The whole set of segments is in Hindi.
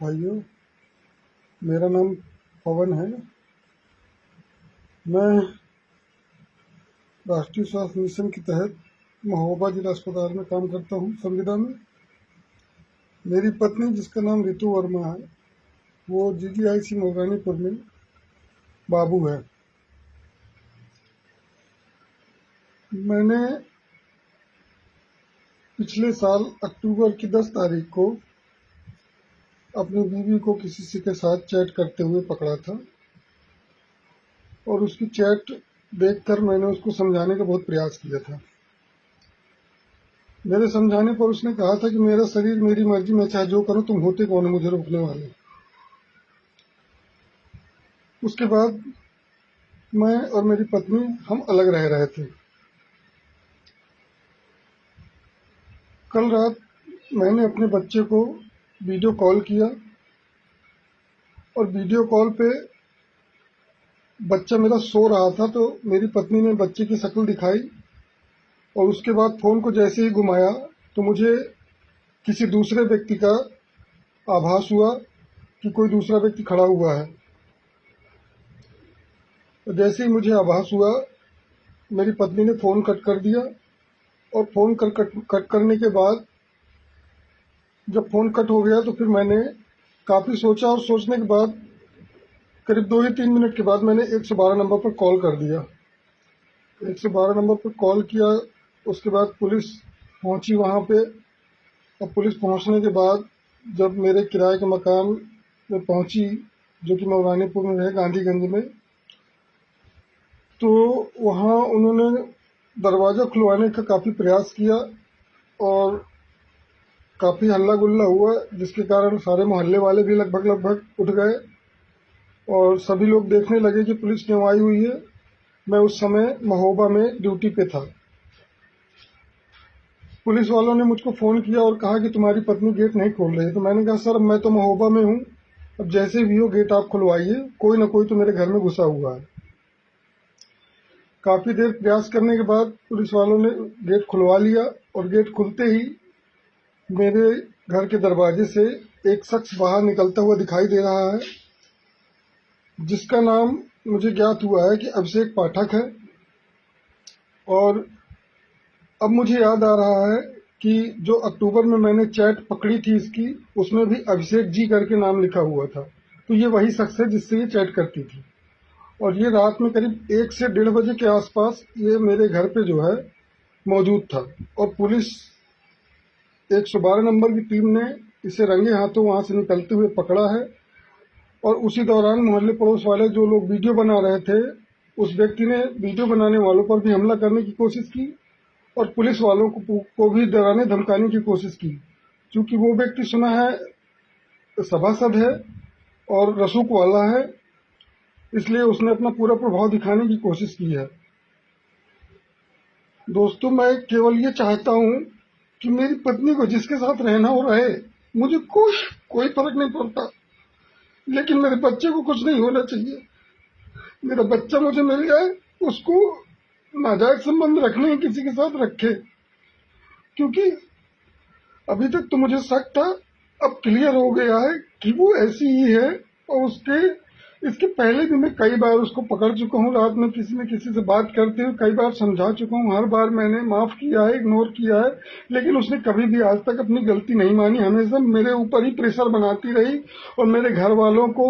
भाइयों, मेरा नाम पवन है। मैं राष्ट्रीय स्वास्थ्य मिशन के तहत महोबा जिला अस्पताल में काम करता हूँ, संविदा में। मेरी पत्नी, जिसका नाम रितु वर्मा है, वो GGIC मोगरानीपुर में बाबू है। मैंने पिछले साल अक्टूबर की 10 तारीख को अपनी बीवी को किसी के साथ चैट करते हुए पकड़ा था और उसकी चैट देखकर मैंने उसको समझाने का बहुत प्रयास किया था। मेरे समझाने पर उसने कहा था कि मेरा शरीर मेरी मर्जी, मैं चाहे जो करूं, तुम होते कौन हो मुझे रोकने वाले। उसके बाद मैं और मेरी पत्नी हम अलग रह रहे थे। कल रात मैंने अपने बच्चे को वीडियो कॉल किया और वीडियो कॉल पे बच्चा मेरा सो रहा था, तो मेरी पत्नी ने बच्चे की शक्ल दिखाई और उसके बाद फोन को जैसे ही घुमाया तो मुझे किसी दूसरे व्यक्ति का आभास हुआ कि कोई दूसरा व्यक्ति खड़ा हुआ है। तो जैसे ही मुझे आभास हुआ, मेरी पत्नी ने फोन कट कर दिया और फोन कट करने के बाद जब फोन कट हो गया तो फिर मैंने काफी सोचा और सोचने के बाद करीब 2 ही 3 मिनट के बाद मैंने 112 नंबर पर कॉल कर दिया। 112 नंबर पर कॉल किया। उसके बाद पुलिस पहुंची वहां पे और पुलिस पहुंचने के बाद जब मेरे किराए के मकान में पहुंची, जो कि मोगरानीपुर में है, गांधीगंज में, तो वहां उन्होंने दरवाजा खुलवाने का काफी प्रयास किया और काफी हल्ला गुल्ला हुआ, जिसके कारण सारे मोहल्ले वाले भी लगभग उठ गए और सभी लोग देखने लगे कि पुलिस क्यों आई हुई है। मैं उस समय महोबा में ड्यूटी पे था। पुलिस वालों ने मुझको फोन किया और कहा कि तुम्हारी पत्नी गेट नहीं खोल रही है। तो मैंने कहा, सर मैं तो महोबा में हूँ, अब जैसे भी हो गेट आप खुलवाइए, कोई ना कोई तो मेरे घर में घुसा हुआ है। काफी देर प्रयास करने के बाद पुलिस वालों ने गेट खुलवा लिया और गेट खुलते ही मेरे घर के दरवाजे से एक शख्स बाहर निकलता हुआ दिखाई दे रहा है, जिसका नाम मुझे ज्ञात हुआ है कि अभिषेक पाठक है। और अब मुझे याद आ रहा है कि जो अक्टूबर में मैंने चैट पकड़ी थी इसकी, उसमें भी अभिषेक जी करके नाम लिखा हुआ था। तो ये वही शख्स है जिससे ये चैट करती थी। और ये रात में करीब 1 से 1:30 बजे के आसपास ये मेरे घर पे जो है मौजूद था और पुलिस 112 नंबर की टीम ने इसे रंगे हाथों वहां से निकलते हुए पकड़ा है। और उसी दौरान मोहल्ले पड़ोस वाले जो लोग वीडियो बना रहे थे, उस व्यक्ति ने वीडियो बनाने वालों पर भी हमला करने की कोशिश की और पुलिस वालों को भी डराने धमकाने की कोशिश की। क्योंकि वो व्यक्ति सुना है सभासद है और रसूख वाला है, इसलिए उसने अपना पूरा प्रभाव दिखाने की कोशिश की है। दोस्तों, मैं केवल ये चाहता हूँ कि मेरी पत्नी को जिसके साथ रहना हो रहे, मुझे कोई फर्क नहीं पड़ता, लेकिन मेरे बच्चे को कुछ नहीं होना चाहिए। मेरा बच्चा मुझे मिल जाए, उसको नाजायज संबंध रखने हैं किसी के साथ रखे। क्योंकि अभी तक तो मुझे शक था, अब क्लियर हो गया है कि वो ऐसी ही है। और इसके पहले भी मैं कई बार उसको पकड़ चुका हूँ, रात में किसी न किसी से बात करते हुए कई बार समझा चुका हूँ। हर बार मैंने माफ किया है, इग्नोर किया है, लेकिन उसने कभी भी आज तक अपनी गलती नहीं मानी। हमेशा मेरे ऊपर ही प्रेशर बनाती रही और मेरे घर वालों को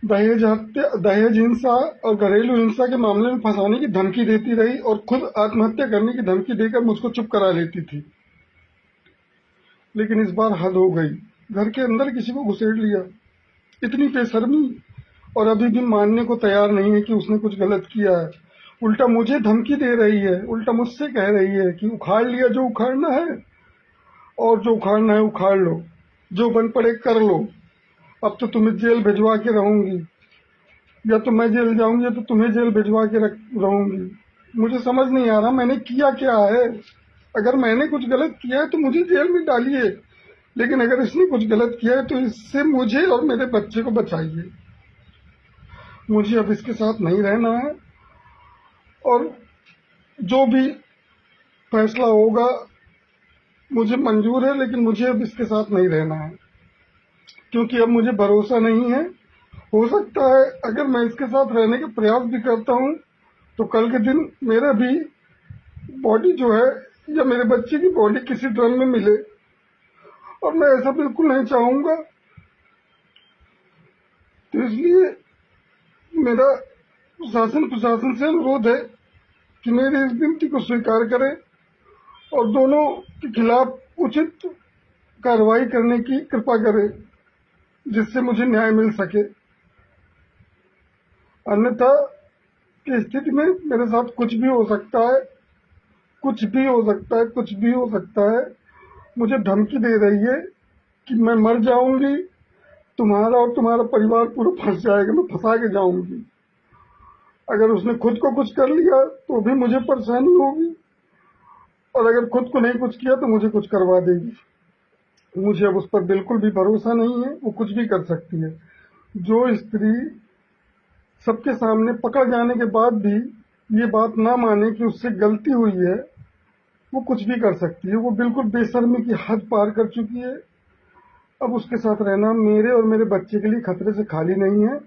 दहेज हिंसा और घरेलू हिंसा के मामले में फंसाने की धमकी देती रही और खुद आत्महत्या करने की धमकी देकर मुझको चुप करा लेती थी। लेकिन इस बार हद हो गई, घर के अंदर किसी को घुसेड़ लिया। इतनी बेशर्मी, और अभी भी मानने को तैयार नहीं है कि उसने कुछ गलत किया है। उल्टा मुझे धमकी दे रही है, उल्टा मुझसे कह रही है कि उखाड़ लिया जो उखाड़ना है, और जो उखाड़ना है उखाड़ लो, जो बन पड़े कर लो। अब तो तुम्हें जेल भिजवा के रहूंगी, या तो मैं जेल जाऊंगी या तो तुम्हें जेल भिजवा के रहूंगी। मुझे समझ नहीं आ रहा मैंने किया क्या है। अगर मैंने कुछ गलत किया है तो मुझे जेल में डालिए, लेकिन अगर इसने कुछ गलत किया है तो इससे मुझे और मेरे बच्चे को बचाइए। मुझे अब इसके साथ नहीं रहना है और जो भी फैसला होगा मुझे मंजूर है, लेकिन मुझे अब इसके साथ नहीं रहना है। क्योंकि अब मुझे भरोसा नहीं है। हो सकता है अगर मैं इसके साथ रहने का प्रयास भी करता हूँ तो कल के दिन मेरा भी बॉडी जो है या मेरे बच्चे की बॉडी किसी ड्रम में मिले, और मैं ऐसा बिल्कुल नहीं चाहूंगा। तो इसलिए मेरा प्रशासन से अनुरोध है कि मेरी इस विनती को स्वीकार करें और दोनों के खिलाफ उचित कार्रवाई करने की कृपा करें, जिससे मुझे न्याय मिल सके। अन्यथा की स्थिति में मेरे साथ कुछ भी हो सकता है, कुछ भी हो सकता है, कुछ भी हो सकता है। मुझे धमकी दे रही है कि मैं मर जाऊंगी, तुम्हारा और तुम्हारा परिवार पूरा फंस जाएगा, मैं फंसा के जाऊंगी। अगर उसने खुद को कुछ कर लिया तो भी मुझे परेशानी होगी, और अगर खुद को नहीं कुछ किया तो मुझे कुछ करवा देगी। मुझे अब उस पर बिल्कुल भी भरोसा नहीं है, वो कुछ भी कर सकती है। जो स्त्री सबके सामने पकड़ जाने के बाद भी ये बात ना माने कि उससे गलती हुई है, वो कुछ भी कर सकती है। वो बिल्कुल बेशर्मी की हद पार कर चुकी है। अब उसके साथ रहना मेरे और मेरे बच्चे के लिए खतरे से खाली नहीं है।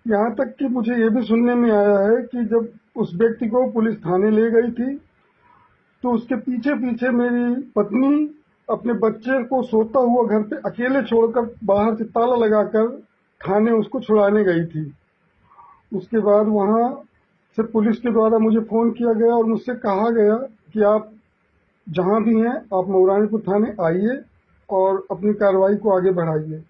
यहाँ तक कि मुझे ये भी सुनने में आया है कि जब उस व्यक्ति को पुलिस थाने ले गई थी तो उसके पीछे पीछे मेरी पत्नी अपने बच्चे को सोता हुआ घर पे अकेले छोड़कर बाहर से ताला लगाकर थाने उसको छुड़ाने गई थी। उसके बाद वहां से पुलिस के द्वारा मुझे फोन किया गया और मुझसे कहा गया कि आप जहां भी हैं आप मऊरानीपुर थाने आइए और अपनी कार्रवाई को आगे बढ़ाइए।